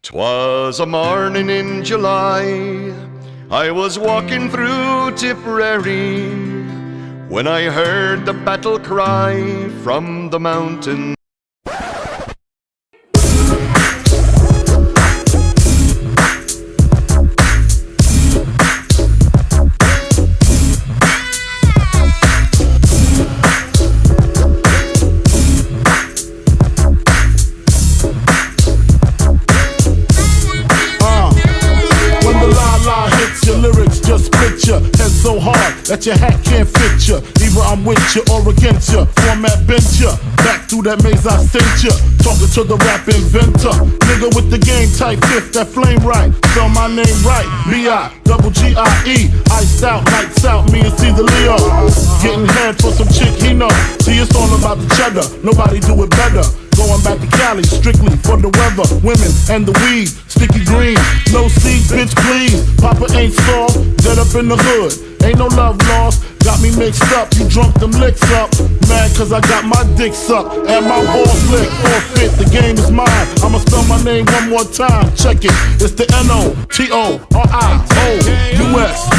'Twas a morning in July, I was walking through Tipperary, when I heard the battle cry from the mountain. Head so hard that your hat can't fit ya. Either I'm with ya or against ya. Format bent ya. Back through that maze I sent ya. Talking to the rap inventor. Nigga with the game type fifth, that flame right. Spell my name right. B-I-double-G-I-E. Iced out, lights out, me and Caesar Leo. Getting head for some chick he know. See, it's all about the cheddar. Nobody do it better. Going back to Cali, strictly for the weather, women, and the weed. Sticky green, no seeds, bitch, please. Papa ain't soft, dead up in the hood. Ain't no love lost, got me mixed up. You drunk them licks up. Mad cause I got my dick sucked and my balls licked. Forfeit, the game is mine. I'ma spell my name one more time. Check it, it's the N-O-T-O-R-I-O-U-S.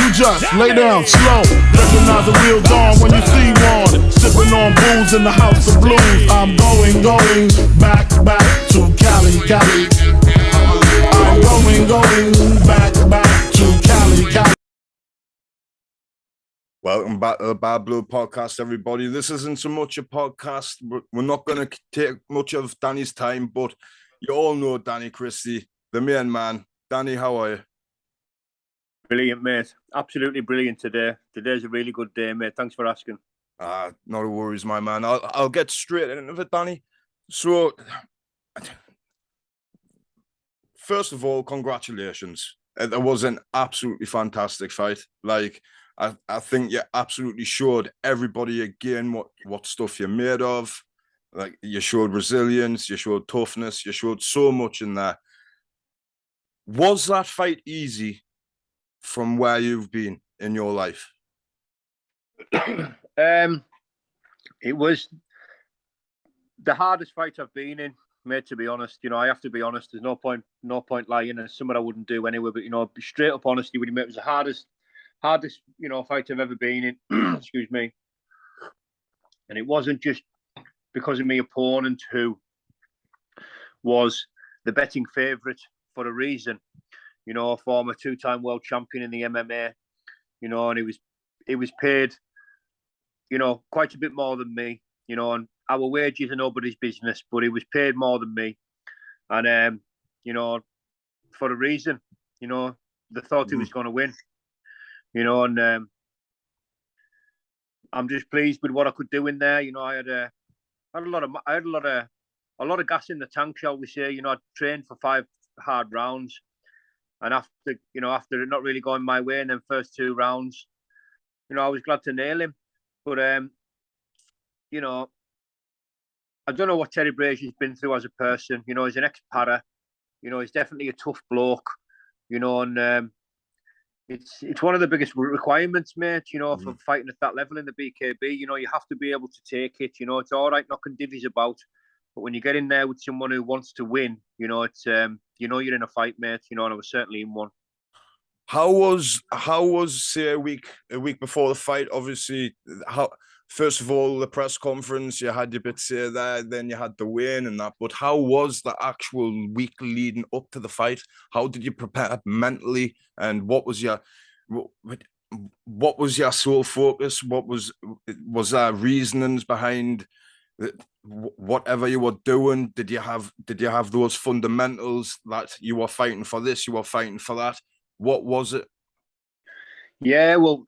You just lay down slow. Recognize a real dawn when you see one. Sipping on booze in the house of blues. I'm going back to Cali. I'm going back to Cali. Welcome back to the Bad Blood podcast, everybody. This isn't so much a podcast. We're not going to take much of Danny's time, but you all know Danny Christie, the main man. Danny, how are you? Brilliant, mate. Absolutely brilliant today. Today's a really good day, mate. Thanks for asking. No worries, my man. I'll get straight into it, Danny. So, first of all, congratulations. It was an absolutely fantastic fight. Like, I think you absolutely showed everybody again what stuff you're made of. Like, you showed resilience, you showed toughness, you showed so much in there. Was that fight easy from where you've been in your life? It was the hardest fight I've been in, mate, to be honest. You know, I have to be honest. There's no point lying, and it's something I wouldn't do anyway. But, you know, be straight up honesty with you, mate. It was the hardest, you know, fight I've ever been in. Excuse me. And it wasn't just because of my opponent, who was the betting favourite for a reason. You know, a former two-time world champion in the MMA. You know, and he was paid, you know, quite a bit more than me. You know, and our wages are nobody's business, but he was paid more than me. And you know, for a reason. You know, they thought he was going to win. You know, and I'm just pleased with what I could do in there. You know, I had a lot of gas in the tank, shall we say. You know, I trained for 5 hard rounds, and after it not really going my way in them first 2 rounds, you know, I was glad to nail him. But you know, I don't know what Terry Brazier's been through as a person. You know, he's an ex-para. You know, he's definitely a tough bloke. You know, and it's one of the biggest requirements, mate, you know, for fighting at that level in the BKB. You know, you have to be able to take it. You know, it's all right knocking divvies about, but when you get in there with someone who wants to win, you know, it's you know, you're in a fight, mate. You know, and I was certainly in one. How was say a week before the fight? Obviously, first of all, the press conference, you had your bit say there, then you had the weigh-in and that. But how was the actual week leading up to the fight? How did you prepare mentally? And what was your sole focus? What was there reasonings behind whatever you were doing? Did you have those fundamentals that you were fighting for this, you were fighting for that? What was it? Yeah, well,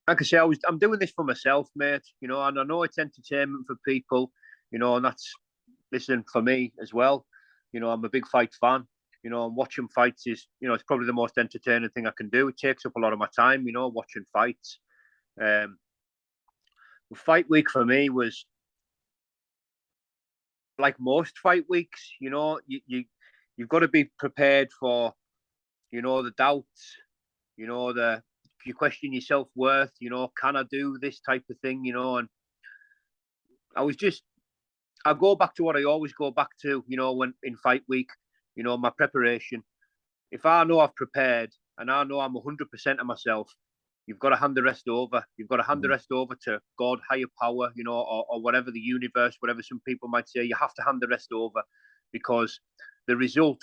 like I say, I'm doing this for myself, mate. You know, and I know it's entertainment for people. You know, and that's, listen, for me as well. You know, I'm a big fight fan. You know, and watching fights is, you know, it's probably the most entertaining thing I can do. It takes up a lot of my time, you know, watching fights. Fight week for me was like most fight weeks. You know, you've got to be prepared for, you know, the doubts, you know, you question your self-worth, you know, can I do this type of thing, you know? And I go back to what I always go back to, you know, when in fight week, you know, my preparation. If I know I've prepared and I know I'm 100% of myself, you've got to hand the rest over. You've got to hand the rest over to God, higher power, you know, or whatever, the universe, whatever some people might say. You have to hand the rest over, because the result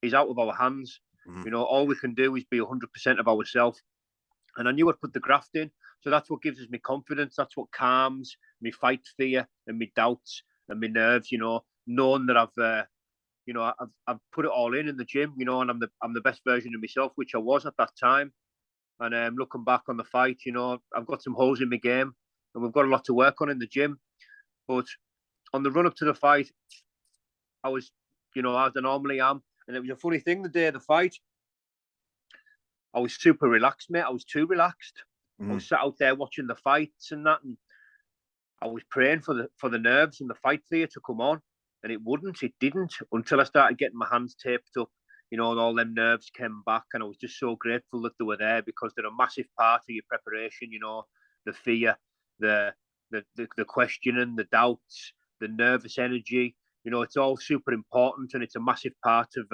is out of our hands. You know, all we can do is be 100% of ourselves. And I knew I'd put the graft in. So that's what gives us me confidence. That's what calms me fight fear and me doubts and me nerves, you know, knowing that I've put it all in the gym, you know, and I'm the best version of myself, which I was at that time. And looking back on the fight, you know, I've got some holes in my game and we've got a lot to work on in the gym. But on the run up to the fight, I was, you know, as I normally am. And it was a funny thing the day of the fight. I was super relaxed, mate. I was too relaxed. I was sat out there watching the fights and that, and I was praying for the nerves and the fight fear to come on, and it didn't until I started getting my hands taped up, you know, and all them nerves came back, and I was just so grateful that they were there, because they're a massive part of your preparation, you know, the fear, the questioning, the doubts, the nervous energy, you know, it's all super important, and it's a massive part of,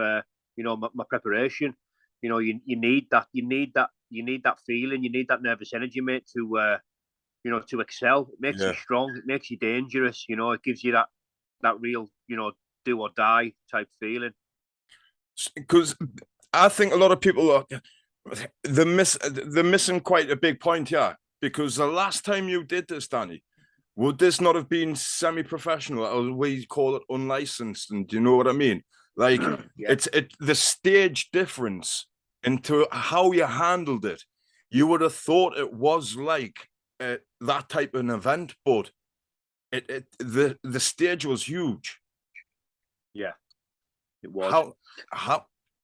you know, my preparation. You know, you need that feeling, you need that nervous energy, mate, to you know, to excel. It makes you strong, it makes you dangerous, you know, it gives you that real, you know, do or die type feeling. Because I think a lot of people are they're missing quite a big point here, because the last time you did this, Danny, would this not have been semi-professional, or we call it unlicensed? And do you know what I mean? Like it's the stage difference into how you handled it. You would have thought it was like that type of an event, but the stage was huge. Yeah, it was.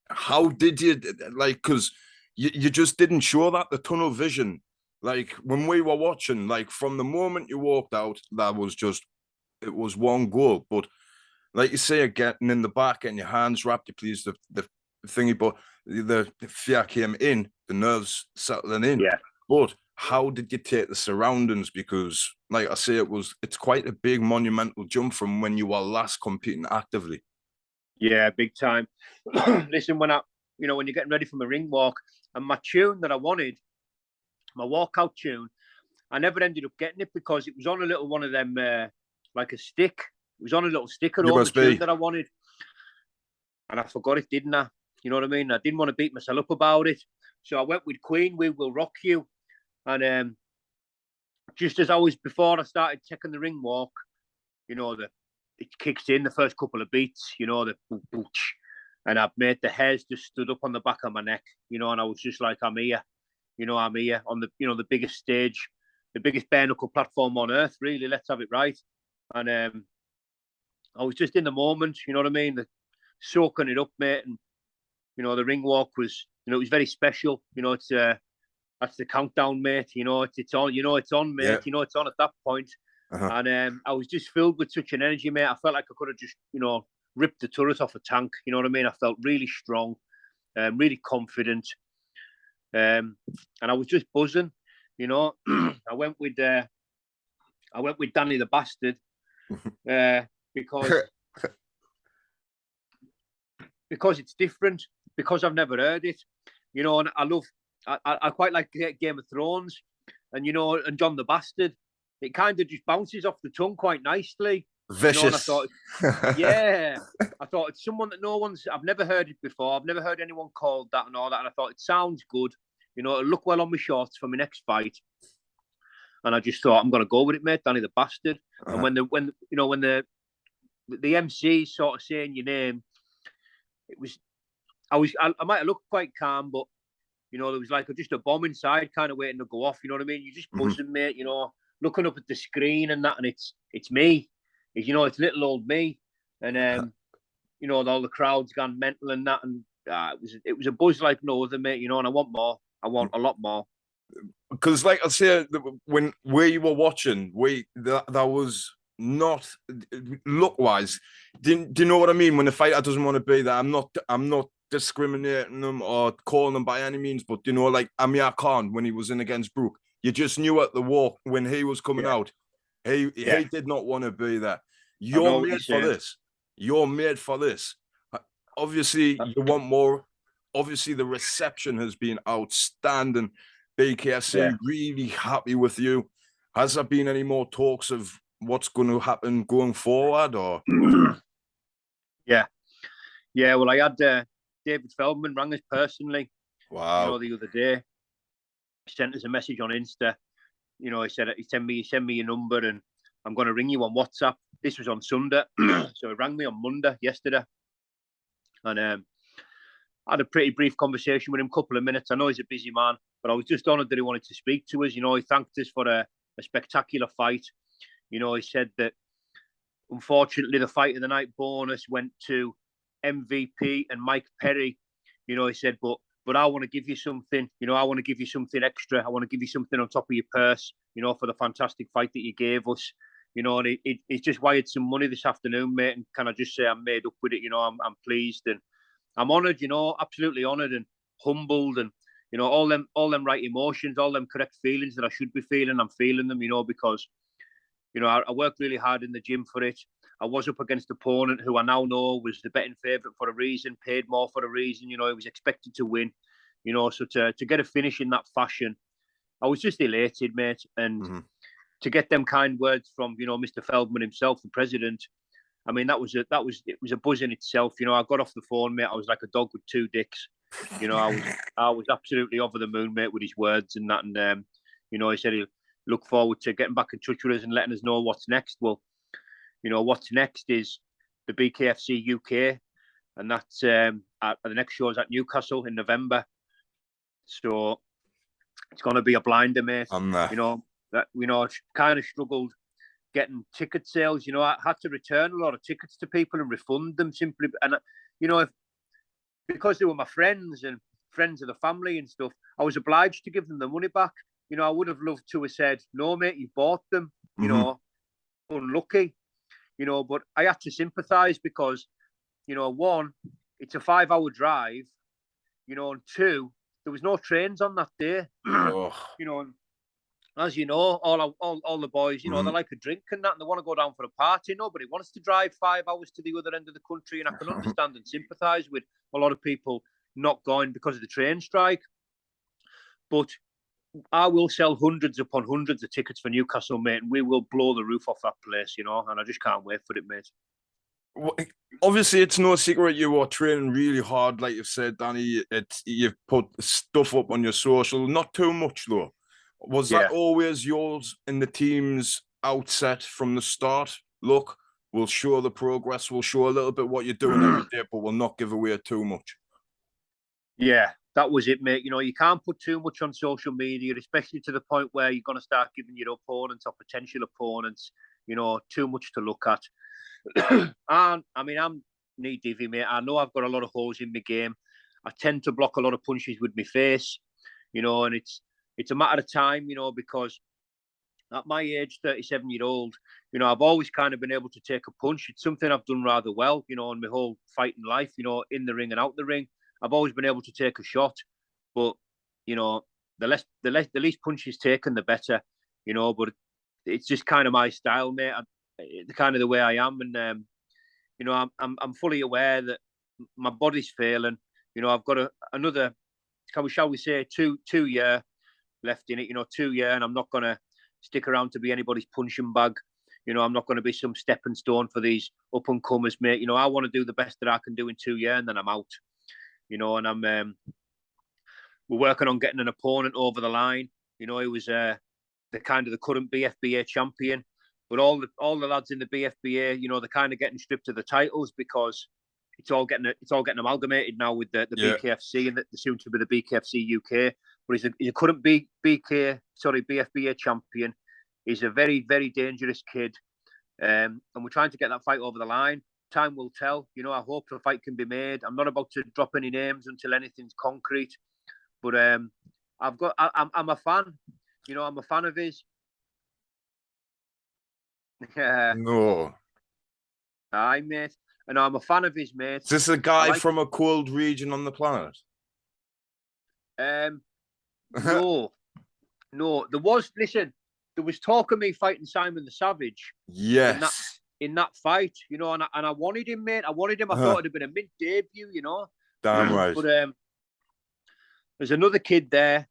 How did you, like, because you just didn't show that, the tunnel vision, like when we were watching, like from the moment you walked out, that was just, it was one goal. But like you say, getting in the back and your hands wrapped, you please the thingy, but the fear came in, the nerves settling in. Yeah. But how did you take the surroundings? Because like I say, it's quite a big monumental jump from when you were last competing actively. Yeah, big time. Listen, when you're getting ready for my ring walk, and my tune that I wanted, my walkout tune, I never ended up getting it because it was on a little one of them, like a stick. It was on a little sticker on the tune that I wanted. And I forgot it, didn't I? You know what I mean? I didn't want to beat myself up about it. So I went with Queen, We Will Rock You. And just as before I started taking the ring walk, you know, it kicks in the first couple of beats, you know, the booch. And I've made the hairs just stood up on the back of my neck, you know, and I was just like, I'm here. You know, I'm here on the biggest stage, the biggest bare knuckle platform on earth, really. Let's have it right. And I was just in the moment, you know what I mean? Soaking it up, mate. And, you know, the ring walk was, you know, it was very special. You know, it's that's the countdown, mate. You know, it's on, you know, it's on, mate. Yeah. You know, it's on at that point. And I was just filled with such an energy, mate. I felt like I could have just, you know, ripped the turret off a tank. You know what I mean? I felt really strong, really confident. And I was just buzzing, you know. I went with Danny the Bastard because it's different, because I've never heard it, you know. And I quite like Game of Thrones, and you know, and John the Bastard. It kind of just bounces off the tongue quite nicely. Vicious. You know, and I thought, yeah, I thought it's someone that I've never heard it before. I've never heard anyone called that and all that. And I thought it sounds good. You know, it'll look well on my shorts for my next fight. And I just thought, I'm going to go with it, mate, Danny the Bastard. And when the MC sort of saying your name, I might have looked quite calm, but, you know, there was like just a bomb inside kind of waiting to go off. You know what I mean? You're just buzzing, mate, you know, looking up at the screen and that, and it's me. You know, it's little old me. And, you know, all the crowd's gone mental and that. And it was a buzz like no other, mate, you know, and I want more. I want a lot more. Because, like I say, when we were watching, that was not look-wise. Do you know what I mean? When the fighter doesn't want to be there, I'm not discriminating them or calling them by any means, but you know, like Amir Khan when he was in against Brook, you just knew at the walk when he was coming out, he did not want to be there. You're made for this. You're made for this. obviously you want more. Obviously, the reception has been outstanding. BKFC really happy with you. Has there been any more talks of what's going to happen going forward, or? Yeah. Well, I had David Feldman rang us personally. Wow. The other day, he sent us a message on Insta. He said he send me your number and I'm going to ring you on WhatsApp. This was on Sunday, so he rang me on Monday yesterday, and I had a pretty brief conversation with him, couple of minutes. I know he's a busy man, but I was just honoured that he wanted to speak to us. He thanked us for a spectacular fight. He said that unfortunately the fight of the night bonus went to MVP and Mike Perry. He said, but I want to give you something. I want to give you something extra. I want to give you something on top of your purse. For the fantastic fight that you gave us. And he's just wired some money this afternoon, mate. And can I just say I'm made up with it? I'm pleased and I'm honoured. Absolutely honoured and humbled, and all them right emotions, all them correct feelings that I should be feeling. I'm feeling them. Because I worked really hard in the gym for it. I was up against an opponent who I now know was the betting favourite for a reason, paid more for a reason. He was expected to win. So to get a finish in that fashion, I was just elated, mate. And to get them kind words from Mr. Feldman himself, the president. I mean, it was a buzz in itself. I got off the phone, mate. I was like a dog with two dicks. I was absolutely over the moon, mate, with his words and that. And he said he'll look forward to getting back in touch with us and letting us know what's next. Well, what's next is the BKFC UK, and that's the next show is at Newcastle in November. So it's going to be a blinder, mate. I've kind of struggled getting ticket sales. I had to return a lot of tickets to people and refund them simply. And because they were my friends and friends of the family and stuff, I was obliged to give them the money back. I would have loved to have said, no, mate, you bought them. Unlucky. But I had to sympathise because, one, it's a 5-hour drive, and two, there was no trains on that day. As you know, all the boys, they like a drink and that, and they want to go down for a party. Nobody wants to drive 5 hours to the other end of the country, and I can understand and sympathise with a lot of people not going because of the train strike. But I will sell hundreds upon hundreds of tickets for Newcastle, mate, and we will blow the roof off that place, and I just can't wait for it, mate. Well, obviously, it's no secret you were training really hard, like you've said, Danny. You've put stuff up on your social, not too much though. Was that always yours and the team's outset from the start? Look, we'll show the progress, we'll show a little bit what you're doing every day, but we'll not give away too much. Yeah. That was it, mate. You can't put too much on social media, especially to the point where you're going to start giving your opponents or potential opponents, too much to look at. And I mean, I'm knee-deep, mate. I know I've got a lot of holes in my game. I tend to block a lot of punches with my face, and it's a matter of time, because at my age, 37-year-old, I've always kind of been able to take a punch. It's something I've done rather well, in my whole fighting life, in the ring and out the ring. I've always been able to take a shot, but the least punches taken, the better, But it's just kind of my style, mate. The kind of the way I am, and I'm fully aware that my body's failing. I've got another, shall we say, two year left in it. 2 year, and I'm not gonna stick around to be anybody's punching bag. I'm not going to be some stepping stone for these up and comers, mate. I want to do the best that I can do in 2 years, and then I'm out. And I'm we're working on getting an opponent over the line. He was the current BFBA champion, but all the lads in the BFBA, they're kind of getting stripped of the titles because it's all getting amalgamated now with the BKFC and the soon to be the BKFC UK. But he's a current BFBA champion. He's a very, very dangerous kid, and we're trying to get that fight over the line. Time will tell. I hope the fight can be made. I'm not about to drop any names until anything's concrete. But I'm a fan. I'm a fan of his. No. Aye, mate. And I'm a fan of his, mate. Is this a guy from a cold region on the planet? No. There was talk of me fighting Simon the Savage. Yes. in that fight, you know, and I wanted him, mate. I wanted him. I thought it'd have been a mint debut, you know. Damn right. But there's another kid there.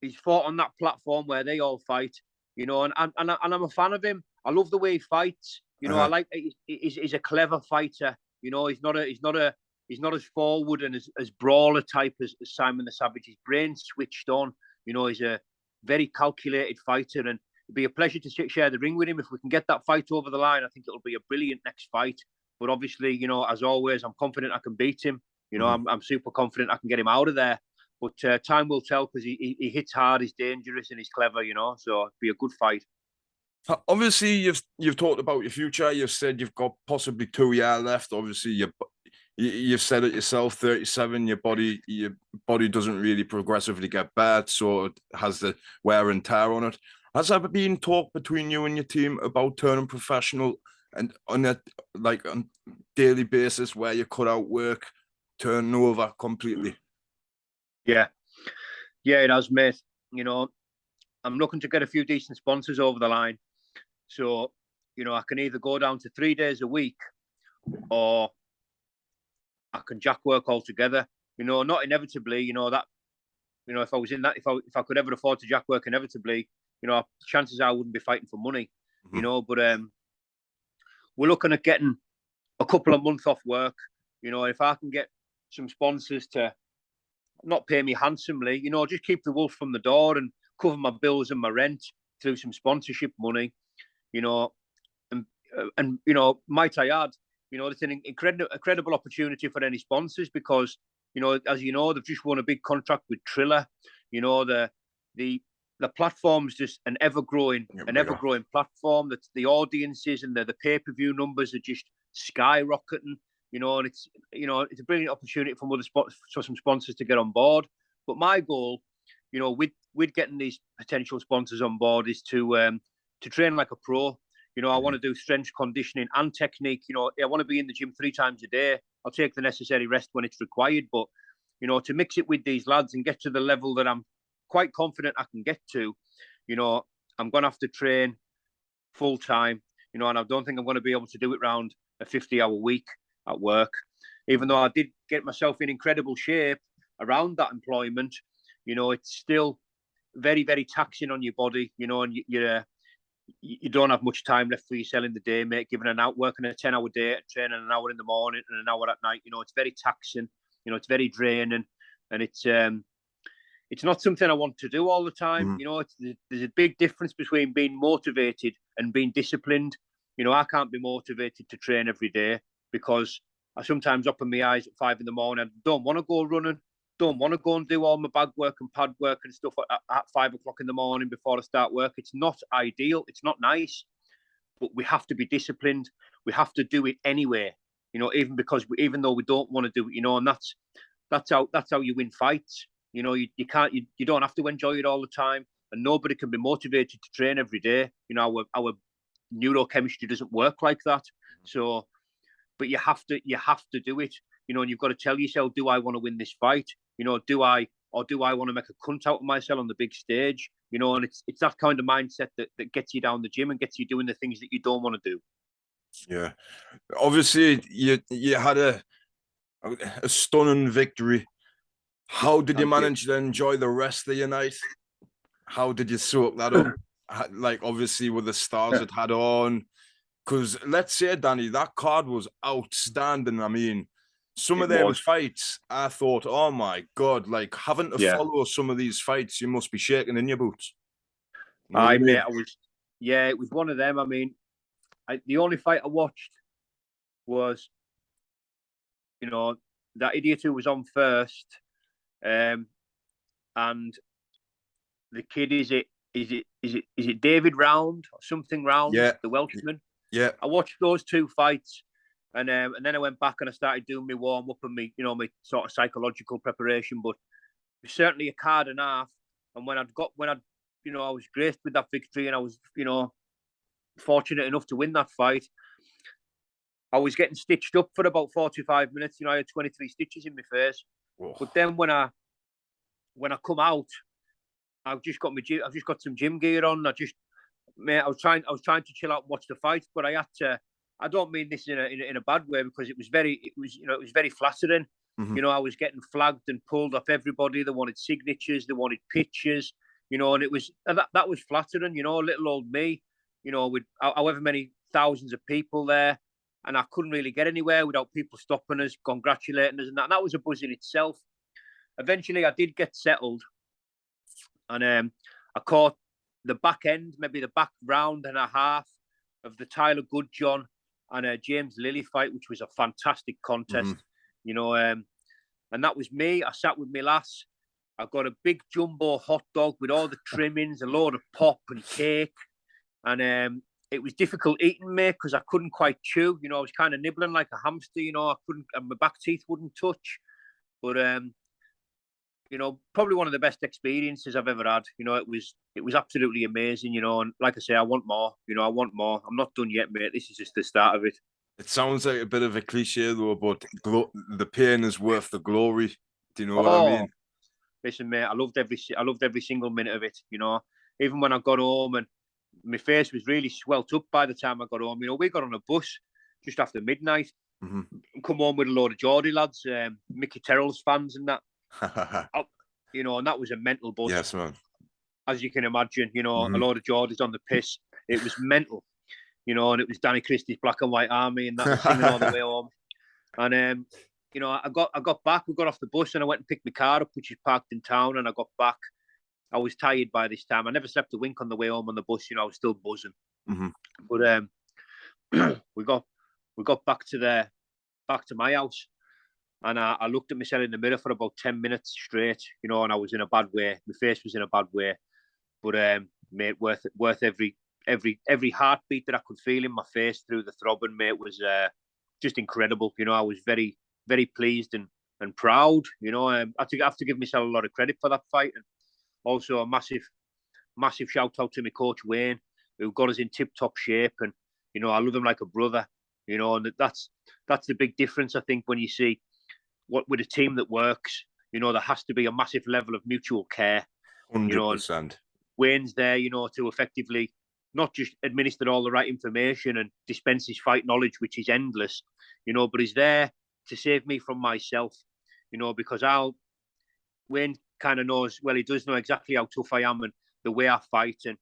He's fought on that platform where they all fight, you know, and I'm a fan of him. I love the way he fights. You know, I like he's a clever fighter. You know, he's not as forward and as brawler type as Simon the Savage. His brain's switched on. You know, he's a very calculated fighter, and it'd be a pleasure to share the ring with him. If we can get that fight over the line, I think it'll be a brilliant next fight. But obviously, you know, as always, I'm confident I can beat him. You know, I'm super confident I can get him out of there. But time will tell, because he hits hard, he's dangerous, and he's clever, you know. So it'll be a good fight. Obviously, you've talked about your future. You've said you've got possibly 2 years left. Obviously, you've said it yourself. 37. Your body doesn't really progressively get bad, so it has the wear and tear on it. Has there been talk between you and your team about turning professional and on a daily basis, where you cut out work, turning over completely? Yeah, it has, mate. You know, I'm looking to get a few decent sponsors over the line. So, you know, I can either go down to 3 days a week, or I can jack work altogether. You know, not inevitably, you know, that, you know, if I was in that, if I could ever afford to jack work inevitably, you know, chances are I wouldn't be fighting for money, you know, but we're looking at getting a couple of months off work. You know, if I can get some sponsors to not pay me handsomely, you know, just keep the wolf from the door and cover my bills and my rent through some sponsorship money, you know, and you know, might I add, you know, it's an incredible opportunity for any sponsors, because, you know, as you know, they've just won a big contract with Triller. You know, the platform's just an ever-growing platform. That the audiences and the pay-per-view numbers are just skyrocketing. You know, and it's a brilliant opportunity for some sponsors to get on board. But my goal, you know, with getting these potential sponsors on board, is to train like a pro. You know, I want to do strength conditioning and technique. You know, I want to be in the gym 3 times a day. I'll take the necessary rest when it's required. But, you know, to mix it with these lads and get to the level that I'm quite confident I can get to, you know, I'm going to have to train full time. You know, and I don't think I'm going to be able to do it around a 50-hour week at work, even though I did get myself in incredible shape around that employment. You know, it's still very, very taxing on your body, you know, and you don't have much time left for yourself in the day, mate, given working a 10-hour day, training an hour in the morning and an hour at night. You know, it's very taxing, you know, it's very draining, and it's not something I want to do all the time. You know, there's a big difference between being motivated and being disciplined. You know, I can't be motivated to train every day, because I sometimes open my eyes at 5 a.m. I don't want to go running, don't want to go and do all my bag work and pad work and stuff at 5 o'clock in the morning before I start work. It's not ideal. It's not nice, but we have to be disciplined. We have to do it anyway, you know, even though we don't want to do it, you know, and that's how you win fights. You know, you don't have to enjoy it all the time, and nobody can be motivated to train every day. You know, our neurochemistry doesn't work like that. So, but you have to do it, you know, and you've got to tell yourself, do I want to win this fight? You know, do I want to make a cunt out of myself on the big stage? You know, and it's that kind of mindset that gets you down the gym and gets you doing the things that you don't want to do. Yeah. Obviously, you had a stunning victory. How did you manage to enjoy the rest of your night? How did you soak that up? Like, obviously, with the stars it had on. Because let's say, Danny, that card was outstanding. I mean, some of them fights, I thought, oh my God, like having to follow some of these fights, you must be shaking in your boots. Mate, it was one of them. I mean, the only fight I watched was, you know, that idiot who was on first, and the kid, is it David Round or something Round? Yeah, the Welshman. Yeah, I watched those 2 fights, and then I went back and I started doing my warm up and my sort of psychological preparation. But it was certainly a card and a half. And when I was graced with that victory, and I was, you know, fortunate enough to win that fight, I was getting stitched up for about 45 minutes. You know, I had 23 stitches in my face. Whoa. But then when I come out, I've just got some gym gear on. I was trying to chill out and watch the fight, but I had to I don't mean this in a bad way, because it was very flattering. Mhm. You know, I was getting flagged and pulled off everybody. They wanted signatures, they wanted pictures. You know, and that was flattering. You know, little old me. You know, with however many thousands of people there, and I couldn't really get anywhere without people stopping us, congratulating us, and that was a buzz in itself. Eventually, I did get settled, and I caught the back end, maybe the back round and a half of the Tyler Goodjohn and James Lilly fight, which was a fantastic contest. You know, and that was me. I sat with my lass. I got a big jumbo hot dog with all the trimmings, a load of pop and cake, and it was difficult eating, mate, because I couldn't quite chew. You know, I was kind of nibbling like a hamster. You know, I couldn't, and my back teeth wouldn't touch. But you know, probably one of the best experiences I've ever had. You know, it was absolutely amazing. You know, and like I say, I want more. You know, I want more. I'm not done yet, mate. This is just the start of it. It sounds like a bit of a cliche though, but the pain is worth the glory. Do you know what I Oh, mean? listen, mate, I loved every single minute of it. You know, even when I got home and my face was really swelt up by the time I got home. You know, we got on a bus just after midnight, come home with a load of Geordie lads, Mickey Terrell's fans and that. You know, and that was a mental bus. Yes, man. As you can imagine, you know, a load of Geordies on the piss. It was mental. You know, and it was Danny Christie's Black and White Army, and that was singing all the way home. And you know, I got back. We got off the bus, and I went and picked my car up, which is parked in town. And I got back. I was tired by this time. I never slept a wink on the way home on the bus. You know, I was still buzzing. But we got back to my house, and I looked at myself in the mirror for about 10 minutes straight. You know, and I was in a bad way. My face was in a bad way. But mate, worth every heartbeat that I could feel in my face through the throbbing, mate, was just incredible. You know, I was very, very pleased and proud. You know, I have to give myself a lot of credit for that fight, and also a massive shout out to my coach Wayne, who got us in tip top shape. And you know, I love him like a brother. You know, and that's the big difference, I think, when you see what with a team that works. You know, there has to be a massive level of mutual care. 100%. Wayne's there, you know, to effectively not just administer all the right information and dispense his fight knowledge, which is endless, you know, but he's there to save me from myself, you know, because Wayne kind of knows, well, he does know exactly how tough I am and the way I fight. And,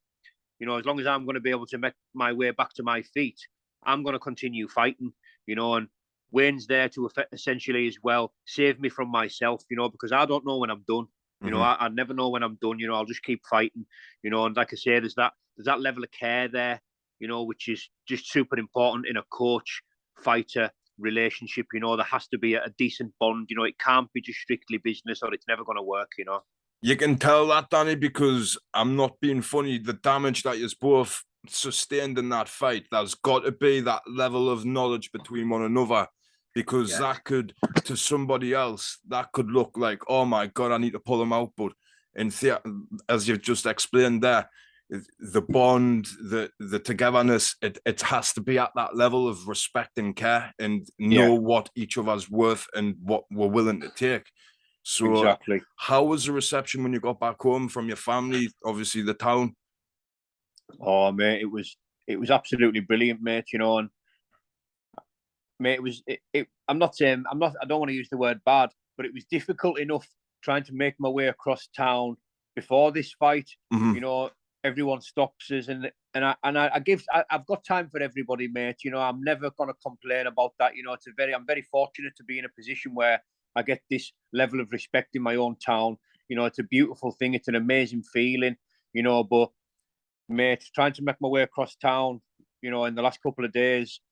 you know, as long as I'm going to be able to make my way back to my feet, I'm going to continue fighting, you know, and Wayne's there to essentially as well save me from myself, you know, because I don't know when I'm done. You know, I never know when I'm done. You know, I'll just keep fighting. You know, and like I say, there's that level of care there. You know, which is just super important in a coach-fighter relationship. You know, there has to be a decent bond. You know, it can't be just strictly business, or it's never going to work. You know, you can tell that, Danny, because I'm not being funny. The damage that you've both sustained in that fight, there's got to be that level of knowledge between one another. Because that could, to somebody else, that could look like, oh my God, I need to pull them out. But in theatre, as you've just explained there, the bond, the togetherness, it has to be at that level of respect and care and know what each other's worth and what we're willing to take. So exactly. How was the reception when you got back home from your family, obviously the town? Oh, mate, it was absolutely brilliant, mate, you know, and mate, I don't want to use the word bad, but it was difficult enough trying to make my way across town before this fight. You know, everyone stops us, and I've got time for everybody, mate. You know, I'm never going to complain about that. You know, I'm very fortunate to be in a position where I get this level of respect in my own town. You know, it's a beautiful thing. It's an amazing feeling. You know, but mate, trying to make my way across town, you know, in the last couple of days.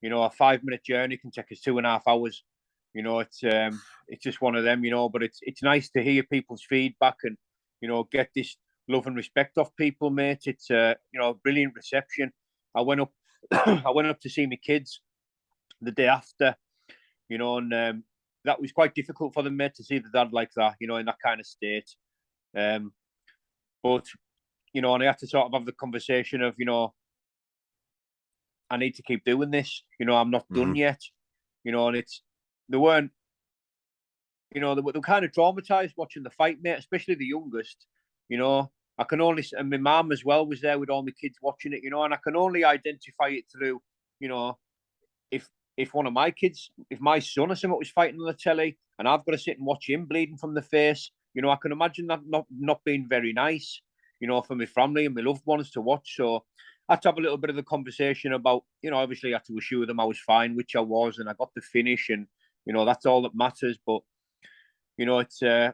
You know, a 5-minute journey can take us 2.5 hours. You know, it's just one of them. You know, but it's nice to hear people's feedback and, you know, get this love and respect off people, mate. It's you know, a brilliant reception. I went up to see my kids the day after. You know, and that was quite difficult for them, mate, to see the dad like that. You know, in that kind of state. But you know, and I had to sort of have the conversation of, you know, I need to keep doing this. You know, I'm not done yet. You know, and they weren't, you know, they were kind of traumatized watching the fight, mate, especially the youngest. You know, and my mum as well was there with all my kids watching it, you know, and I can only identify it through, you know, if one of my kids, if my son or something was fighting on the telly, and I've got to sit and watch him bleeding from the face, I can imagine that not being very nice, for my family and my loved ones to watch. So I had to have a little bit of the conversation about, obviously I had to assure them I was fine, which I was, and I got the finish, and that's all that matters. But it's a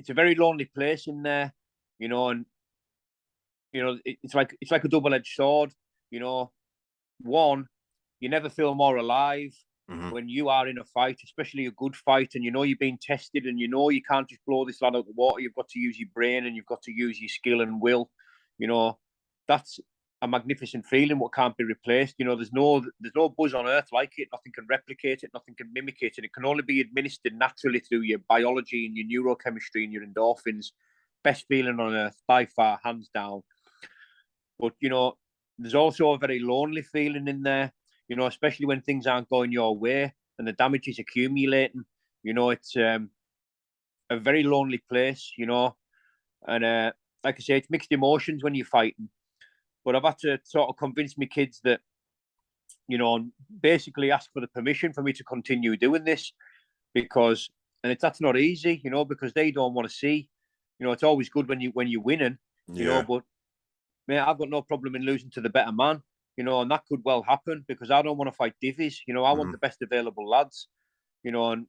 very lonely place in there, and it's like a double-edged sword. One, you never feel more alive when you are in a fight, especially a good fight, and you're being tested, and you can't just blow this lad out of the water. You've got to use your brain, and you've got to use your skill and will. That's a magnificent feeling what can't be replaced. There's no buzz on earth like it. Nothing can replicate it. Nothing can mimic it, and it can only be administered naturally through your biology and your neurochemistry and your endorphins. Best feeling on earth by far, hands down. But there's also a very lonely feeling in there. Especially when things aren't going your way and the damage is accumulating. It's a very lonely place. And like I say, it's mixed emotions when you're fighting. But I've had to sort of convince my kids that, basically ask for the permission for me to continue doing this, because, and that's not easy, because they don't want to see, it's always good when you're winning, but mate, I've got no problem in losing to the better man, and that could well happen, because I don't want to fight divvies, I want the best available lads, and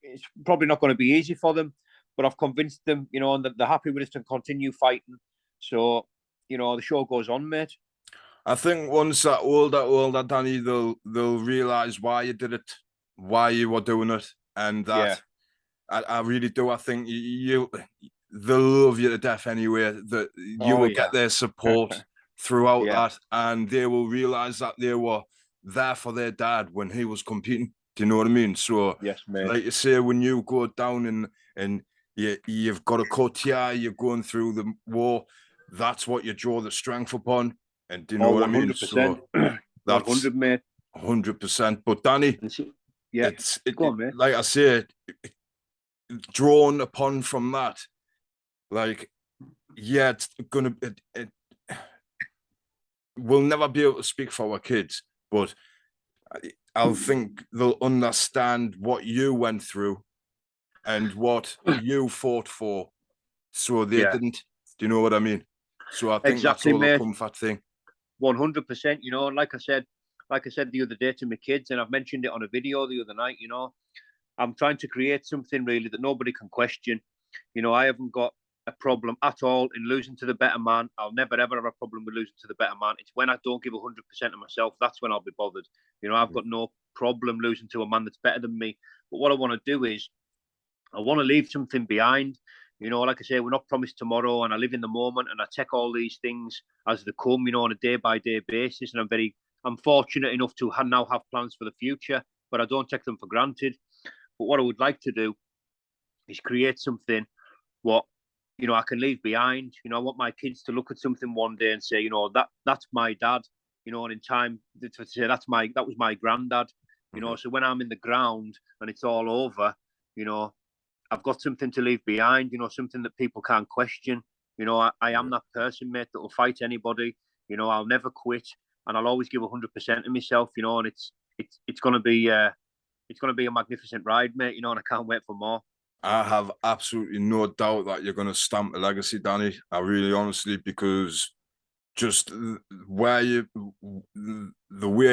it's probably not going to be easy for them, but I've convinced them, and they're happy with us to continue fighting. So, the show goes on, mate. I think once they're older, Danny, they'll realise why you did it, why you were doing it, and that I really do. I think they'll love you to death anyway. That you will get their support throughout that, and they will realise that they were there for their dad when he was competing. Do you know what I mean? So, yes, mate. Like you say, when you go down and you've got a cut here, you're going through the war, that's what you draw the strength upon. And do you know what I mean? 100%. So that's 100, mate. 100%. But Danny, go on, mate. Like I said, drawn upon from that, like, it's gonna. We'll never be able to speak for our kids, but I think they'll understand what you went through and what you fought for, so they didn't. Do you know what I mean? So I think exactly, that's all mate. a comfort thing. 100%. Like I said the other day to my kids, and I've mentioned it on a video the other night. I'm trying to create something really that nobody can question. I haven't got a problem at all in losing to the better man. I'll never ever have a problem with losing to the better man. It's when I don't give 100% of myself, that's when I'll be bothered. I've got no problem losing to a man that's better than me. But what I want to do is, I want to leave something behind. Like I say, we're not promised tomorrow, and I live in the moment, and I take all these things as they come, on a day-by-day basis. And I'm fortunate enough to now have plans for the future, but I don't take them for granted. But what I would like to do is create something what, I can leave behind. I want my kids to look at something one day and say, that's my dad, and in time to say that was my granddad, So when I'm in the ground and it's all over, I've got something to leave behind, something that people can't question. I am that person, mate, that will fight anybody. I'll never quit, and I'll always give 100% of myself. And it's gonna be a magnificent ride, mate. And I can't wait for more. I have absolutely no doubt that you're going to stamp a legacy, Danny. I really, honestly, because just the way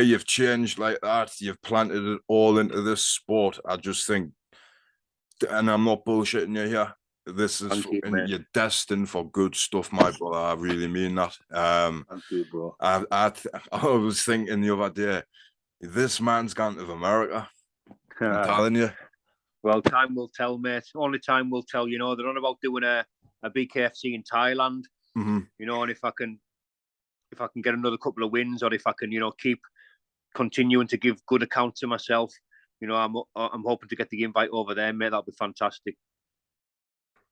you've changed like that, you've planted it all into this sport. I just think, and I'm not bullshitting you here, this is you're destined for good stuff, my brother. I really mean that. Thank you, bro. I was thinking the other day, this man's gone to America. I'm telling you. Well, time will tell, mate. Only time will tell. They're on about doing a BKFC in Thailand. And if I can get another couple of wins, or if I can, keep continuing to give good account to myself, I'm hoping to get the invite over there, mate. That'll be fantastic.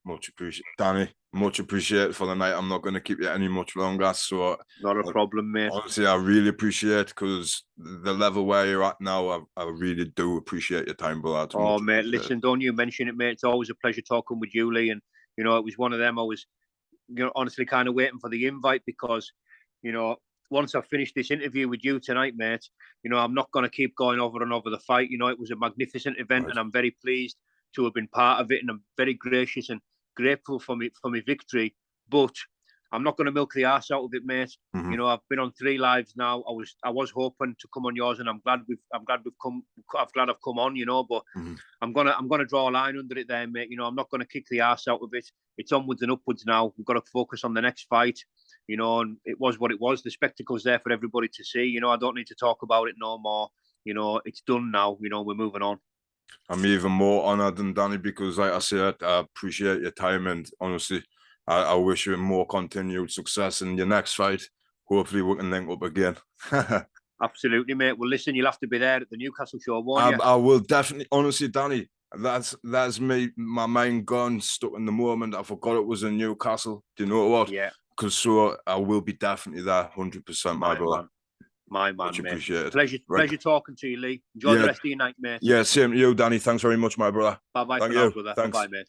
Much appreciated, Danny. Much appreciated for the night. I'm not going to keep you any much longer. So not a problem, mate. Honestly, I really appreciate, because the level where you're at now, I really do appreciate your time, brother. Oh, mate, listen, don't you mention it, mate. It's always a pleasure talking with you, Lee. And it was one of them. I was, honestly kind of waiting for the invite, because, once I've finished this interview with you tonight, mate, you know, I'm not going to keep going over and over the fight. You know, it was a magnificent event, Right. and I'm very pleased to have been part of it, and I'm very gracious and grateful for my victory. But I'm not going to milk the arse out of it, mate. Mhm. You know, I've been on 3 lives now. I was hoping to come on yours, and I'm glad I've come on. You know, but Mhm. I'm gonna draw a line under it there, mate. You know, I'm not going to kick the arse out of it. It's onwards and upwards now. We've got to focus on the next fight. You know, and it was what it was. The spectacle's there for everybody to see. You know, I don't need to talk about it no more. You know, it's done now. You know, we're moving on. I'm even more honoured than Danny because, like I said, I appreciate your time, and honestly, I wish you more continued success in your next fight. Hopefully, we can link up again. Absolutely, mate. Well, listen, you'll have to be there at the Newcastle show, won't you? I will definitely. Honestly, Danny, that's me. My mind gone stuck in the moment. I forgot it was in Newcastle. Do you know what? Yeah. Because so I will be definitely there, 100%, my brother. My man, Much mate. appreciated. Pleasure talking to you, Lee. Enjoy the rest of your night, mate. Yeah, same to you, Danny. Thanks very much, my brother. Bye-bye Thank for you. now, brother. Thanks. Bye-bye, mate.